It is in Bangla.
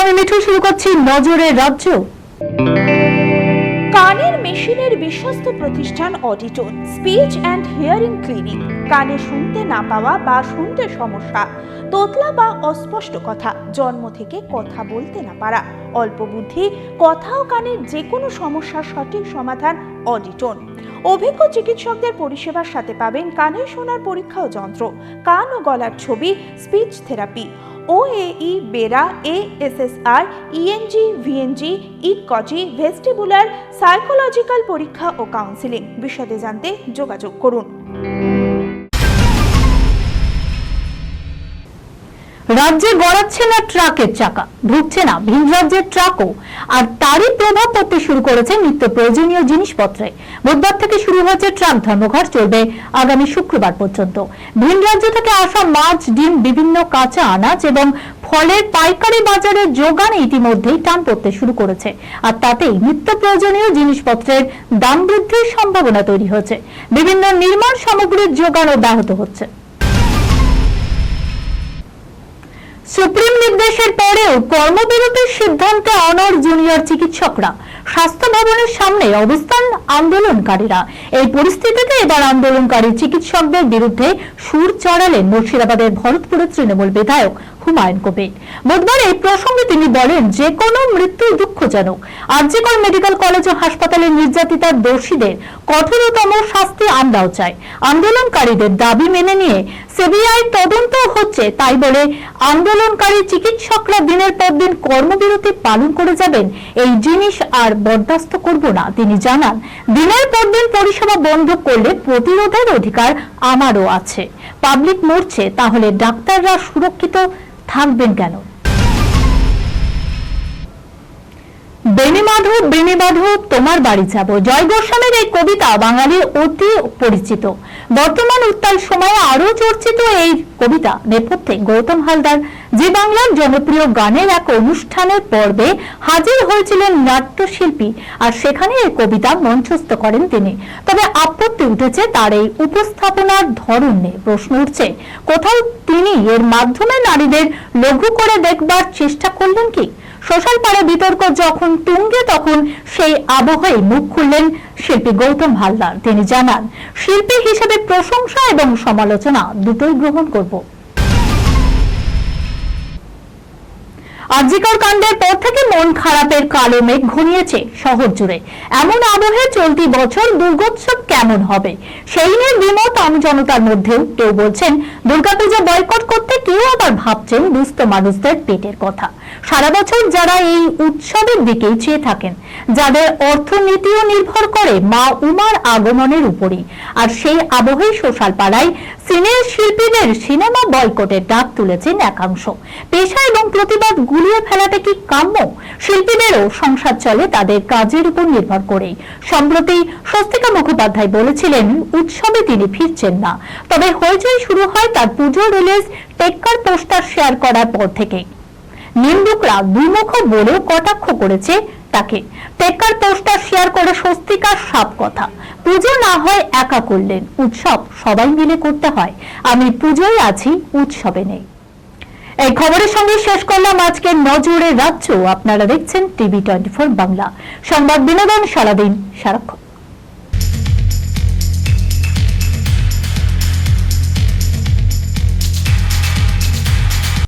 আমি মিঠু শুরু করছি নজরে রাজ্য। কানের মেশিনের বিশ্বস্ত প্রতিষ্ঠান অডিটন স্পিচ অ্যান্ড হিয়ারিং ক্লিনিক। কানে শুনতে না পাওয়া বা শুনতে সমস্যা, তোতলা বা অস্পষ্ট কথা, জন্ম থেকে কথা বলতে না পারা, অল্প বুদ্ধি, কথা ও কানের যে কোনো সমস্যার সঠিক সমাধান অডিটন। অভিজ্ঞ চিকিৎসকদের পরিষেবার সাথে পাবেন কানে শোনার পরীক্ষা ও যন্ত্র, কান ও গলার ছবি, speech therapy, OAE, BERA, ASSR, ENG, VNG, ইকজি, ভেস্টিবুলার, সাইকোলজিক্যাল পরীক্ষা ও কাউন্সিলিং। বিশদে জানতে যোগাযোগ করুন। রাজ্যে গড়াচ্ছে না ট্রাকের চাকা, ঢুকছে না ভিন রাজ্যের ট্রাকও, আর তারই প্রভাব পড়তে শুরু করেছে নিত্য প্রয়োজনীয় জিনিসপত্রে। বুধবার থেকে শুরু হয়েছে ট্রাক ধর্মঘট, চলবে আগামী শুক্রবার পর্যন্ত। ভিন রাজ্য থেকে আসা মাছ, ডিম, বিভিন্ন কাঁচা আনাজ এবং ফলের পাইকারি বাজারের যোগান ইতিমধ্যেই টান পড়তে শুরু করেছে, আর তাতেই নিত্য প্রয়োজনীয় জিনিসপত্রের দাম বৃদ্ধির সম্ভাবনা তৈরি হয়েছে। বিভিন্ন নির্মাণ সামগ্রীর যোগানও ব্যাহত হচ্ছে। সুপ্রিম নির্দেশের পরেও কর্মবিরতির সিদ্ধান্তে অনড় জুনিয়র চিকিৎসকরা। স্বাস্থ্য ভবনের সামনে অবস্থান আন্দোলনকারীরা। এই পরিস্থিতিতে এবার আন্দোলনকারী চিকিৎসকদের বিরুদ্ধে সুর চড়ালেন মুর্শিদাবাদের ভরতপুরের তৃণমূল বিধায়ক হুমায়ুন কবির। বুধবার এই প্রসঙ্গে তিনি বলেন, যে কোনো মৃত্যু দুঃখজনক। আরজিকর মেডিকেল কলেজ ও হাসপাতালের নির্যাতিতার দোষীদের কঠোরতম শাস্তি আমরাও চাই। আন্দোলনকারীদের দাবি মেনে নিয়ে সিবিআই তদন্ত হচ্ছে, তাই বলে আন্দোলনকারী চিকিৎসকরা দিনের পর দিন কর্মবিরতি পালন করে যাবেন, এই জিনিস আর বরদাস্ত করব না। তিনি জানান, দিনের পর দিন পরিষেবা বন্ধ করলে প্রতিরোধের অধিকার আমারও আছে। পাবলিক মরছে, তাহলে ডাক্তাররা সুরক্ষিত থাকবেন কেন? বেনিবাধু তোমার বাড়ি যাব, জয় গোস্বামীর এই কবিতা বাঙালির অতি পরিচিত। বর্তমান উত্তাল সময়ে আরো চর্চিত এই কবিতা নেপথ্যে গৌতম হালদার জি বাংলার জনপ্রিয় গানের এক অনুষ্ঠানের পর্বে হাজির হয়েছিলেন নাট্যশিল্পী, আর সেখানে এই কবিতা মঞ্চস্থ করেন তিনি। তবে আপত্তি উঠেছে তার এই উপস্থাপনার ধরন নিয়ে। প্রশ্ন উঠছে, কোথাও তিনি এর মাধ্যমে নারীদের লঘু করে দেখবার চেষ্টা করলেন কি? সোশ্যাল পাড়ে বিতর্ক যখন তুঙ্গে, তখন সেই আবহে মুখ খুললেন শিল্পী গৌতম হালদার। তিনি জানান, শিল্পী হিসেবে প্রশংসা এবং সমালোচনা দুটোই গ্রহণ করব। আরজিকর কাণ্ডের পর থেকে মন খারাপের কালো মেঘ ঘনিয়েছে শহর জুড়ে। এমন আবহে চলতি বছর দুর্গোৎসব কেমন হবে সেই নিয়ে দ্বিমত আমজনতার মধ্যেও। কেউ বলছেন দুর্গাপূজা বয়কট করতে, কেউ আবার ভাবছেন দুস্থ মানুষদের পেটের কথা। সারা বছর যারা এই উৎসবের দিকেই চেয়ে থাকেন, যাদের অর্থনীতিও নির্ভর করে মা উমার আগমনের উপরই, আর সেই আবহে সোশ্যাল পাড়ায় সিনিয়র শিল্পীদের সিনেমা বয়কটের ডাক তুলেছেন একাংশ। পেশা এবং প্রতিবাদ গুলিয়ে ফেলাটা কি কাম্য? শিল্পীদেরও সংসার চলে তাদের কাজের উপর নির্ভর করেই। সম্প্রতি স্বস্তিকা মুখোপাধ্যায় বলেছিলেন, উৎসবে তিনি ফিরছেন না। তবে হইচই শুরু হয় তার পুজো রিলিজ টেক্কার পোস্টার শেয়ার করার পর থেকেই। নিন্দুকরা দুমুখ বলেও কটাক্ষ করেছে তাকে। টেক্কার পোস্টার শেয়ার করে স্বস্তিকার সাপ কথা, পুজো না হয় একা করলেন, উৎসব সবাই মিলে করতে হয়। আমি পুজোয় আছি, উৎসবে নেই। এই খবরের সঙ্গে শেষ করলাম আজকের নজরে রাজ্য। আপনারা দেখছেন TV24 বাংলা, সংবাদ বিনোদন সারাদিন সারাক্ষণ।